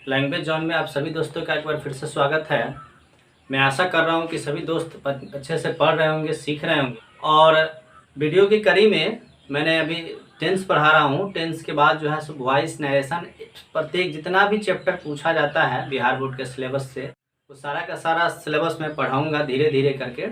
Language zone में आप सभी दोस्तों का एक बार फिर से स्वागत है। मैं आशा कर रहा हूं कि सभी दोस्त अच्छे से पढ़ रहे होंगे, सीख रहे होंगे। और वीडियो की कड़ी में मैंने अभी टेंस पढ़ा रहा हूं। टेंस के बाद जो है सो वॉइस नरेशन, प्रत्येक जितना भी चैप्टर पूछा जाता है बिहार बोर्ड के सिलेबस से, वो सारा का सारा सिलेबस मैं पढ़ाऊँगा धीरे धीरे करके।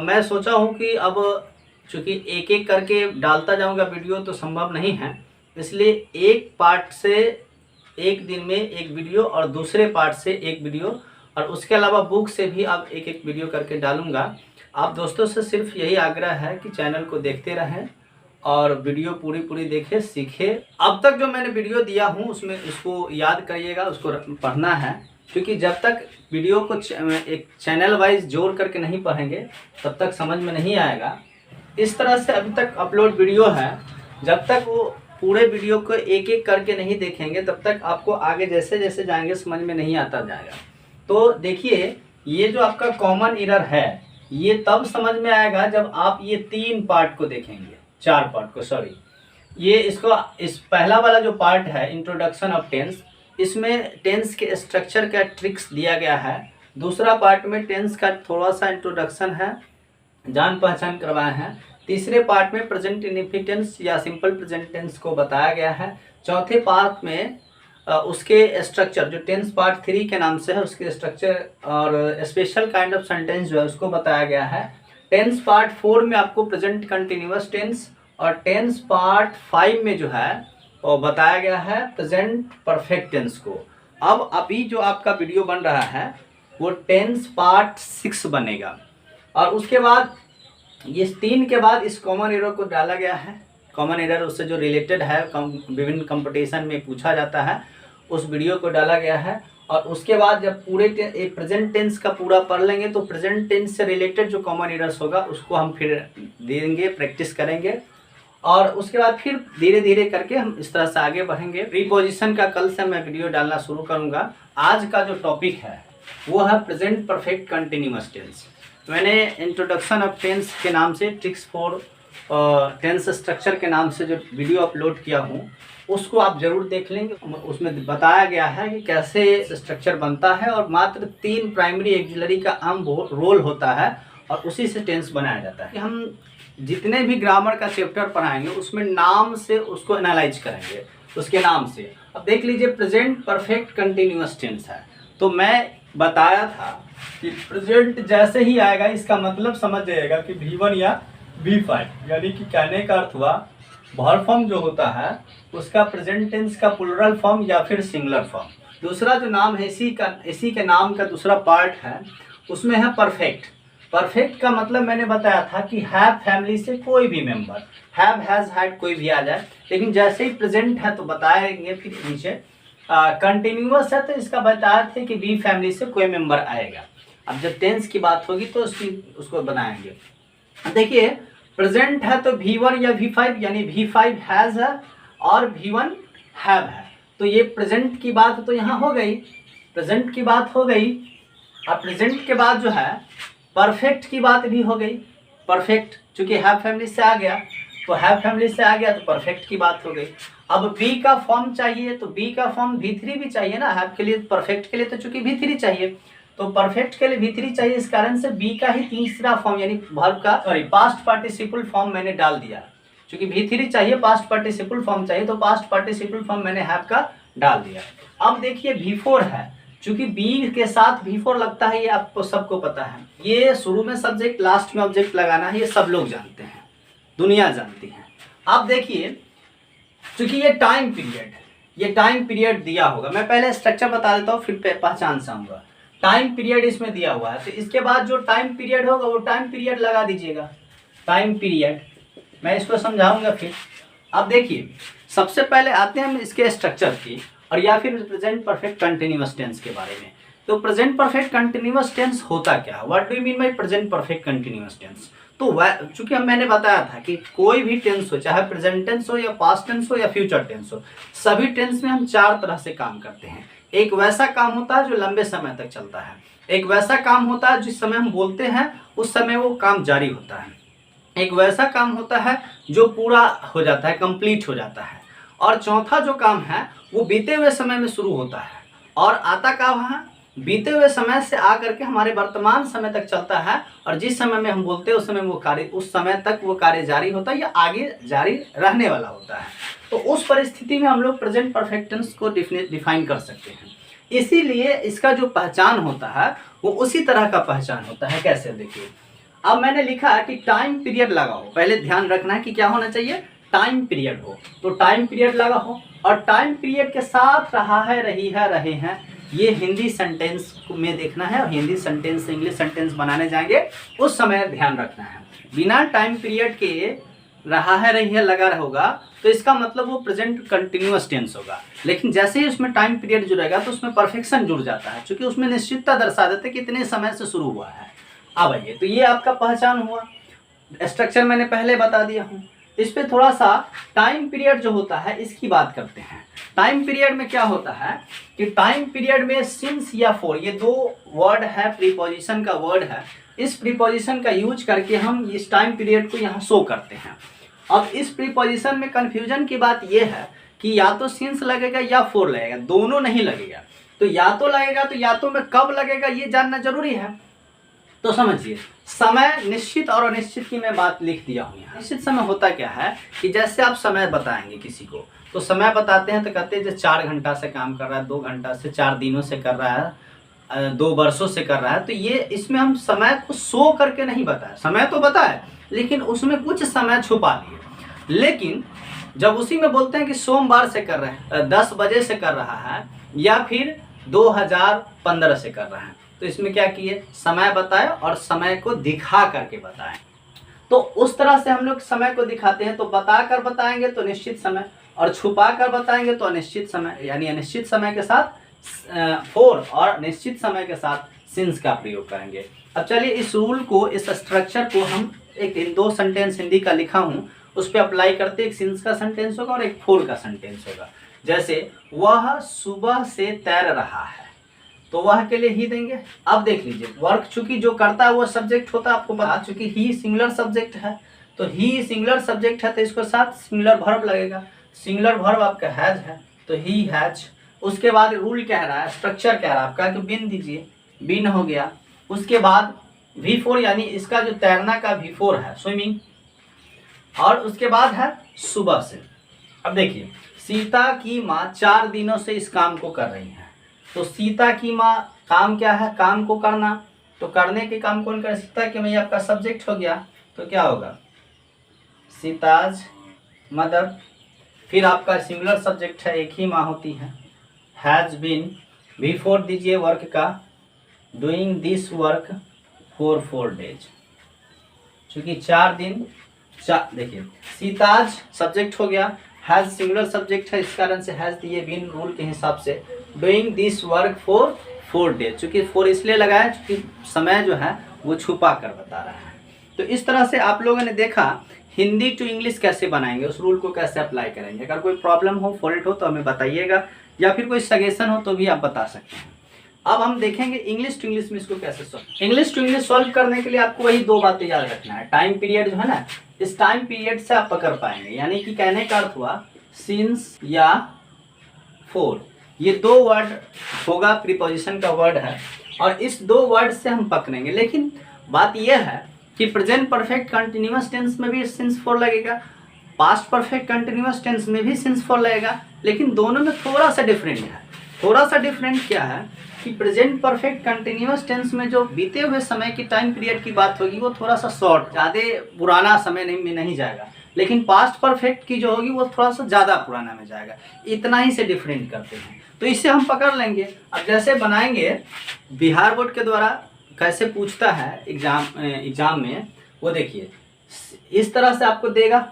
मैं सोचा हूँ कि अब चूँकि एक एक करके डालता जाऊँगा वीडियो तो संभव नहीं है, इसलिए एक पार्ट से एक दिन में एक वीडियो और दूसरे पार्ट से एक वीडियो, और उसके अलावा बुक से भी अब एक एक वीडियो करके डालूंगा। आप दोस्तों से सिर्फ यही आग्रह है कि चैनल को देखते रहें और वीडियो पूरी देखें, सीखें। अब तक जो मैंने वीडियो दिया हूँ उसमें इसको याद करिएगा, उसको पढ़ना है, क्योंकि जब तक वीडियो को एक चैनल वाइज जोड़ करके नहीं पढ़ेंगे तब तक समझ में नहीं आएगा। इस तरह से अभी तक अपलोड वीडियो है, जब तक वो पूरे वीडियो को एक एक करके नहीं देखेंगे तब तक आपको आगे जैसे जैसे जाएंगे समझ में नहीं आता जाएगा। तो देखिए, ये जो आपका कॉमन एरर है ये तब समझ में आएगा जब आप ये 3 पार्ट को देखेंगे, 4 पार्ट को, सॉरी। ये इस पहला वाला जो पार्ट है इंट्रोडक्शन ऑफ टेंस, इसमें टेंस के स्ट्रक्चर का ट्रिक्स दिया गया है। दूसरा पार्ट में टेंस का थोड़ा सा इंट्रोडक्शन है, जान पहचान करवाए हैं। तीसरे पार्ट में प्रेजेंट इनफिनिट या सिंपल प्रेजेंट टेंस को बताया गया है। चौथे पार्ट में उसके स्ट्रक्चर, जो टेंस पार्ट 3 के नाम से है, उसके स्ट्रक्चर और स्पेशल काइंड ऑफ सेंटेंस जो है उसको बताया गया है। टेंस पार्ट 4 में आपको प्रेजेंट कंटिन्यूअस टेंस, और टेंस पार्ट 5 में जो है वो बताया गया है प्रेजेंट परफेक्ट टेंस को। अब अभी जो आपका वीडियो बन रहा है वो टेंस पार्ट 6 बनेगा, और उसके बाद ये 3 के बाद इस कॉमन एरर को डाला गया है। कॉमन एरर उससे जो रिलेटेड है, विभिन्न कंपटीशन में पूछा जाता है, उस वीडियो को डाला गया है। और उसके बाद जब पूरे प्रेजेंट टेंस का पूरा पढ़ लेंगे तो प्रेजेंट टेंस से रिलेटेड जो कॉमन एरर्स होगा उसको हम फिर देंगे, प्रैक्टिस करेंगे, और उसके बाद फिर धीरे धीरे करके हम इस तरह से आगे बढ़ेंगे। प्रीपोजिशन का कल से मैं वीडियो डालना शुरू करूँगा। आज का जो टॉपिक है वो है प्रेजेंट परफेक्ट कंटिन्यूअस टेंस। मैंने इंट्रोडक्शन ऑफ टेंस के नाम से, ट्रिक्स फॉर टेंस स्ट्रक्चर के नाम से जो वीडियो अपलोड किया हूँ उसको आप ज़रूर देख लेंगे। उसमें बताया गया है कि कैसे स्ट्रक्चर बनता है, और मात्र 3 प्राइमरी एक्सिलरी का अहम रोल होता है और उसी से टेंस बनाया जाता है। हम जितने भी ग्रामर का चैप्टर पढ़ाएंगे उसमें नाम से उसको एनालाइज करेंगे, उसके नाम से। अब देख लीजिए, प्रेजेंट परफेक्ट कंटिन्यूअस टेंस है, तो मैं बताया था कि प्रेजेंट जैसे ही आएगा इसका मतलब समझ जाएगा कि V1 या V5, यानी कि कहने का अर्थ हुआ वर्ब फॉर्म जो होता है उसका प्रेजेंट टेंस का प्लूरल फॉर्म या फिर सिंगुलर फॉर्म। दूसरा जो नाम है इसी के नाम का दूसरा पार्ट है, उसमें है परफेक्ट। परफेक्ट का मतलब मैंने बताया था कि हैव फैमिली से कोई भी मेंबर, हैव, हैज, हैड कोई भी आ जाए, लेकिन जैसे ही प्रेजेंट है तो बताएंगे फिर नीचे। कंटिन्यूअस है तो इसका बताया थे कि बी फैमिली से कोई मेंबर आएगा। अब जब टेंस की बात होगी तो उसको बनाएंगे। देखिए, प्रेजेंट है तो V1 या V5, यानी V5 हैज है और V1 हैव है, तो ये प्रेजेंट की बात तो यहाँ हो गई, प्रेजेंट की बात हो गई। अब प्रेजेंट के बाद जो है परफेक्ट की बात भी हो गई। परफेक्ट चूंकि हैव फैमिली से आ गया तो हैव फैमिली से आ गया तो परफेक्ट की बात हो गई। अब बी का फॉर्म चाहिए तो बी का फॉर्म V3 भी चाहिए ना, हैव के लिए, परफेक्ट के लिए तो चूंकि V3 चाहिए, तो परफेक्ट के लिए V3 चाहिए, इस कारण से बी का ही तीसरा फॉर्म यानी वर्ब का, सॉरी, पास्ट पार्टिसिपल फॉर्म मैंने डाल दिया। चूंकि V3 चाहिए, पास्ट पार्टिसिपल फॉर्म चाहिए, तो पास्ट पार्टिसिपल फॉर्म मैंने हैव का डाल दिया। अब देखिए V4 है, चूंकि बी के साथ V4 लगता है, ये आपको सबको पता है। ये शुरू में सब्जेक्ट, लास्ट में ऑब्जेक्ट लगाना है, ये सब लोग जानते हैं, दुनिया जानती है। अब देखिए, चूंकि ये टाइम पीरियड दिया होगा, मैं पहले स्ट्रक्चर बता देता हूँ फिर पहचान समझूंगा। टाइम पीरियड इसमें दिया हुआ है, तो इसके बाद जो टाइम पीरियड होगा वो टाइम पीरियड लगा दीजिएगा, टाइम पीरियड। मैं इसको समझाऊंगा फिर। अब देखिए, सबसे पहले आते हैं हम इसके स्ट्रक्चर की, और या फिर प्रेजेंट परफेक्ट कंटिन्यूअस टेंस के बारे में। तो प्रेजेंट परफेक्ट कंटिन्यूअस टेंस होता क्या है, what do you mean by present perfect continuous tense? तो चूंकि मैंने बताया था कि कोई भी टेंस हो, चाहे प्रेजेंट टेंस हो या पास्ट टेंस हो या फ्यूचर टेंस हो, सभी टेंस में हम 4 तरह से काम करते हैं। एक वैसा काम होता है जो लंबे समय तक चलता है, एक वैसा काम होता है जिस समय हम बोलते हैं उस समय वो काम जारी होता है, एक वैसा काम होता है जो पूरा हो जाता है, कंप्लीट हो जाता है, और चौथा जो काम है वो बीते हुए समय में शुरू होता है और आता कब है, बीते हुए समय से आकर के हमारे वर्तमान समय तक चलता है, और जिस समय में हम बोलते हैं उस समय वो कार्य, उस समय तक वो कार्य जारी होता है या आगे जारी रहने वाला होता है। तो उस परिस्थिति में हम लोग प्रेजेंट परफेक्ट टेंस को डिफाइन कर सकते हैं। इसीलिए इसका जो पहचान होता है वो उसी तरह का पहचान होता है। कैसे, देखिए अब मैंने लिखा है कि टाइम पीरियड लगा हो। पहले ध्यान रखना है कि क्या होना चाहिए, टाइम पीरियड हो। तो टाइम पीरियड लगा हो और टाइम पीरियड के साथ रहा है, रही है, रहे हैं, ये हिंदी सेंटेंस में देखना है। और हिंदी सेंटेंस से इंग्लिश सेंटेंस बनाने जाएंगे उस समय ध्यान रखना है। बिना टाइम पीरियड के रहा है, रही है, लगा होगा तो इसका मतलब वो प्रेजेंट कंटिन्यूअस टेंस होगा। लेकिन जैसे ही उसमें टाइम पीरियड जुड़ेगा तो उसमें परफेक्शन जुड़ जाता है, क्योंकि उसमें निश्चितता दर्शा देते कि इतने समय से शुरू हुआ है। अब आइए, तो ये आपका पहचान हुआ। स्ट्रक्चर मैंने पहले बता दिया हूँ। इस पे थोड़ा सा टाइम पीरियड जो होता है इसकी बात करते हैं। टाइम पीरियड में क्या होता है कि टाइम पीरियड में सिंस या फॉर, ये दो वर्ड है, प्रीपोजिशन का वर्ड है। इस प्रीपोजिशन का यूज करके हम इस टाइम पीरियड को यहाँ शो करते हैं। अब इस प्रीपोजिशन में कंफ्यूजन की बात यह है कि या तो सिंस लगेगा या फॉर लगेगा, दोनों नहीं लगेगा। तो या तो लगेगा तो या तो में कब लगेगा ये जानना जरूरी है। तो समझिए, समय निश्चित और अनिश्चित की मैं बात लिख दिया हूँ यहाँ। निश्चित समय होता क्या है कि जैसे आप समय बताएंगे किसी को, तो समय बताते हैं तो कहते हैं जो 4 घंटा से काम कर रहा है, 2 घंटा से, 4 दिनों से कर रहा है, 2 वर्षों से कर रहा है। तो ये इसमें हम समय को शो करके नहीं बताया, समय तो बताए लेकिन उसमें कुछ समय छुपा लिए। लेकिन जब उसी में बोलते हैं कि सोमवार से कर रहे हैं, 10 बजे से कर रहा है, या फिर 2015 से कर रहा है, तो इसमें क्या किए, समय बताए और समय को दिखा करके बताएं। तो उस तरह से हम लोग समय को दिखाते हैं। तो बता कर बताएंगे तो निश्चित समय, और छुपा कर बताएंगे तो अनिश्चित समय, यानी अनिश्चित समय के साथ फॉर और निश्चित समय के साथ सिंस का प्रयोग करेंगे। अब चलिए इस रूल को, इस स्ट्रक्चर को हम एक 2 सेंटेंस हिंदी का लिखा हूँ उस पर अप्लाई करते। एक सिंस का सेंटेंस होगा और एक फॉर का सेंटेंस होगा। जैसे वह सुबह से तैर रहा है, तो वह के लिए ही देंगे। अब देख लीजिए, वर्क चूंकि जो करता है वो सब्जेक्ट होता है, आपको पता, चूंकि ही सिंगुलर सब्जेक्ट है, तो ही सिंगुलर सब्जेक्ट है तो इसको साथ सिंगुलर वर्ब लगेगा। सिंगुलर वर्ब आपका हैज है तो ही हैज। उसके बाद रूल कह रहा है, स्ट्रक्चर कह रहा है आपका कि बिन दीजिए, बिन हो गया। उसके बाद V4, यानी इसका जो तैरना का V4 है स्विमिंग, और उसके बाद है सुबह से। अब देखिए, सीता की माँ 4 दिनों से इस काम को कर रही है। तो सीता की माँ काम क्या है, काम को करना। तो करने के काम कौन करे, सीता की मैया आपका सब्जेक्ट हो गया। तो क्या होगा, सीताज मदर। फिर आपका सिंगुलर सब्जेक्ट है, एक ही माँ होती है, हैज बीन। V4 दीजिए वर्क का, doing this work for 4 days, चूँकि 4 दिन। देखिए, सीताज सब्जेक्ट हो गया, हैज सिंगुलर सब्जेक्ट है, इस कारण से हैज दिए बीन रूल के हिसाब से। Doing this work for 4 days, चूँकि 4 इसलिए लगाया क्योंकि समय जो है वो छुपा कर बता रहा है। तो इस तरह से आप लोगों ने देखा हिंदी टू इंग्लिश कैसे बनाएंगे, उस रूल को कैसे अप्लाई करेंगे। अगर कोई प्रॉब्लम हो, फॉल्ट हो तो हमें बताइएगा, या फिर कोई सजेशन हो तो भी आप बता सकते हैं। अब हम देखेंगे इंग्लिश टू इंग्लिश में इसको कैसे solve. English to English solve करने के लिए आपको वही 2 बातें याद रखना है। टाइम पीरियड जो है ना, इस टाइम पीरियड से आप पकड़ पाएंगे, यानी कि कहने का अर्थ हुआ सिंस या फॉर, ये 2 वर्ड होगा, प्रीपोजिशन का वर्ड है, और इस 2 वर्ड से हम पकड़ेंगे। लेकिन बात यह है कि प्रेजेंट परफेक्ट कंटिन्यूअस टेंस में भी सिंस फॉर लगेगा, पास्ट परफेक्ट कंटिन्यूअस टेंस में भी सिंस फॉर लगेगा, लेकिन दोनों में थोड़ा सा डिफरेंट है। थोड़ा सा डिफरेंट क्या है कि प्रेजेंट परफेक्ट कंटिन्यूअस टेंस में जो बीते हुए समय की टाइम पीरियड की बात होगी वो थोड़ा सा शॉर्ट, ज़्यादा पुराना समय में नहीं जाएगा। लेकिन पास्ट परफेक्ट की जो होगी वो थोड़ा सा ज़्यादा पुराना में जाएगा। इतना ही से डिफरेंट करते हैं, तो इससे हम पकड़ लेंगे। अब जैसे बनाएंगे, बिहार बोर्ड के द्वारा कैसे पूछता है एग्जाम में, वो देखिए इस तरह से आपको देगा,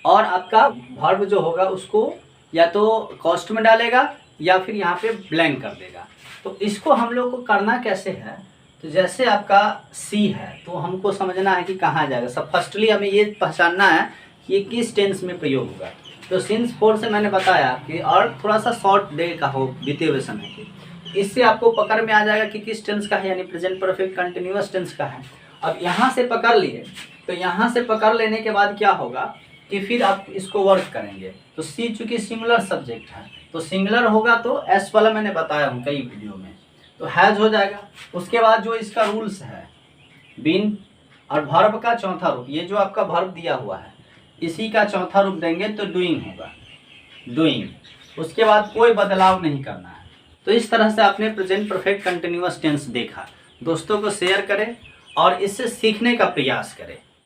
और आपका वर्ब जो होगा उसको या तो कॉस्ट में डालेगा या फिर यहाँ पे ब्लैंक कर देगा। तो इसको हम लोग को करना कैसे है, तो जैसे आपका सी है तो हमको समझना है कि कहाँ जाएगा। सब फर्स्टली हमें ये पहचानना है कि ये किस टेंस में प्रयोग होगा। तो सिंस 4 से मैंने बताया कि और थोड़ा सा शॉर्ट डे का हो, बीते हुए समय के, इससे आपको पकड़ में आ जाएगा कि किस टेंस का है, यानी प्रेजेंट परफेक्ट कंटिन्यूअस टेंस का है। अब यहाँ से पकड़ लिए, तो यहाँ से पकड़ लेने के बाद क्या होगा कि फिर आप इसको वर्क करेंगे। तो सी चूँकि सिंगुलर सब्जेक्ट है तो सिंगुलर होगा तो एस वाला मैंने बताया हूँ कई वीडियो में, तो हैज हो जाएगा। उसके बाद जो इसका रूल्स है, बीन और वर्ब का चौथा रूप, ये जो आपका वर्ब दिया हुआ है इसी का चौथा रूप देंगे तो डूइंग होगा, डूइंग। उसके बाद कोई बदलाव नहीं करना है। तो इस तरह से आपने प्रेजेंट परफेक्ट कंटिन्यूअस टेंस देखा। दोस्तों को शेयर करें और इससे सीखने का प्रयास करें।